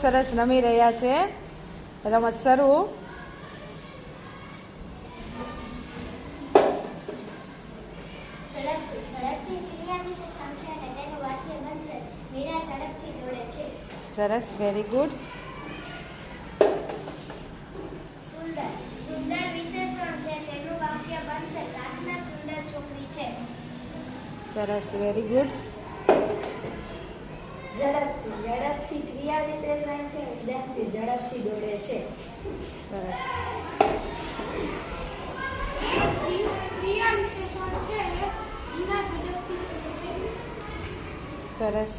સરસ રમી રહ્યા છે. રમત શરૂ. સરસ, વેરી ગુડ. સુંદર સુંદર વિશેષણ છે, તેનું વાક્ય બનશે પ્રાર્થના સુંદર છોકરી છે. સરસ, વેરી ગુડ. ઝડપથી ઝડપથી ક્રિયા વિશેષણ છે, વિદ્યાર્થી ઝડપથી દોડે છે. સરસ. ક્રિયા વિશેષણ છે, હીરા ઝડપથી દોડે છે. સરસ.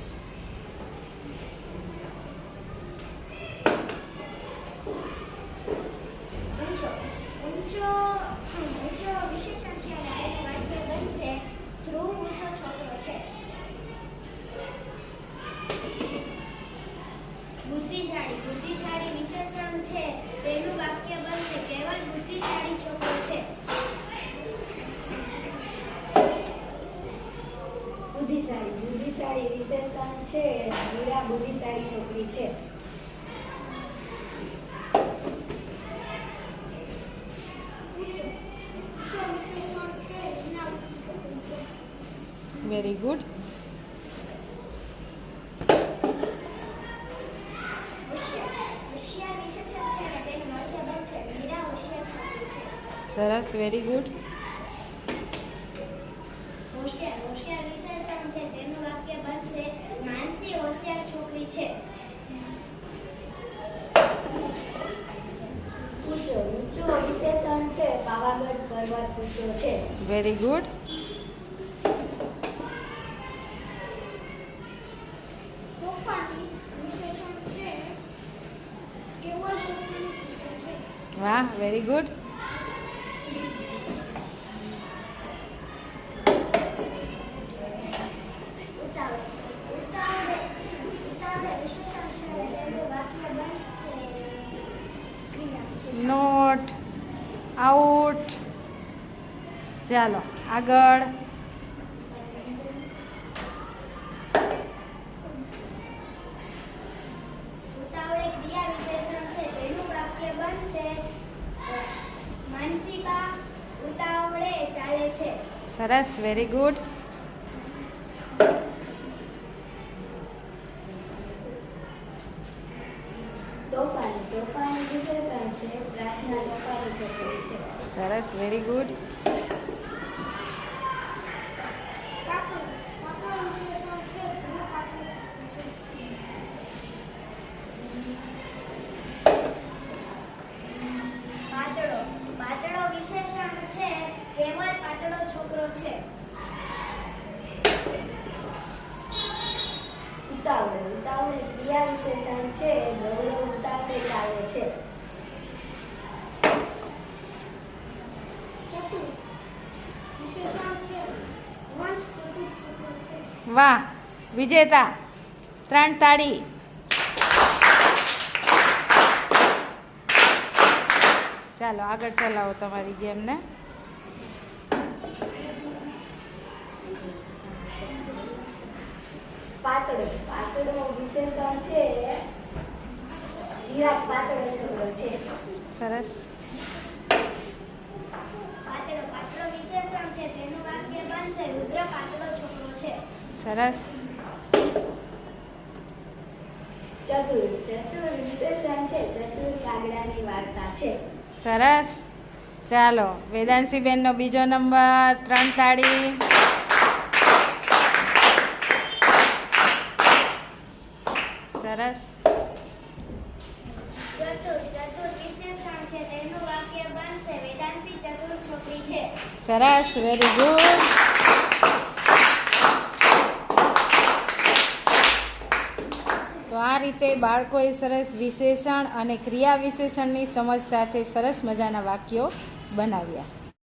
ઊંચો વિશેષણ છે અને તેનું વાક્ય બનશે ધ્રુવ ઊંચો છોકરો છે. બુદ્ધિશાળી વિશેષણ છે, તેનું વાક્ય બનશે કેવલ બુદ્ધિશાળી છોકરો છે. બુદ્ધિશાળી વિશેષણ છે, મીરા બુદ્ધિશાળી છોકરી છે. Very good. હોશિયાર વિશેષણ છે અને તેનું વાક્ય બનશે મીરા હોશિયાર છોકરી છે. સરસ, વેરી ગુડ. હોશિયાર વિશેષણ છે, તેનું વાક્ય બનશે માનસી હોશિયાર છોકરી છે. ઊંચો વિશેષણ છે, પાવાગઢ પર્વત ઊંચો છે. Very good. તોફાની વિશેષણ છે, કેવળ તોફાની છોકરો છે. વાહ, વેરી ગુડ. ઉતાવળે વિશેષણ છે અને તેનું વાક્ય બનશે ક્રિયા વિશેષણ. Note out. ચાલો આગળ. ઉતાવળે ક્રિયા વિશેષણ છે, તેનું વાક્ય બનશે માનસીબા ઉતાવળે ચાલે છે. સરસ, વેરી ગુડ. તોફાની વિશેષણ છે, પ્રાર્થના તોફાની છોકરી છે. સરસ, વેરી ગુડ. પાતળો વિશેષણ છે, કેવળ પાતળો છોકરો છે. ઉતાવળે ક્રિયા વિશેષણ છે, ગૌરવ ઉતાવળે ચાલે છે. ચતુર વિશેષણ છે, વંશ ચતુર છોકરો છે. વાહ, વિજેતા. 3 તાળી. ચાલો આગળ ચલાવો તમારી ગેમને. પાતળો વિશેષણ છે, જીરાફ પાતળો છોકરો છે. સરસ. પાતળો વિશેષણ છે, તેનું વાક્ય બનશે રુદ્ર પાતળો છોકરો છે. સરસ. ચતુર વિશેષણ છે, ચતુર કાગડાની વાર્તા છે. સરસ. ચાલો વેદાંશી બેનનો બીજો નંબર. 3 તાળી. સરસ. ચતુર વિશેષણ છે, તેનું વાક્ય બનશે વેદાંશી ચતુર છોકરી છે. સરસ, વેરી ગુડ. તો આ રીતે બાળકોએ સરસ વિશેષણ અને ક્રિયા વિશેષણની સમજ સાથે સરસ મજાના વાક્યો બનાવ્યા.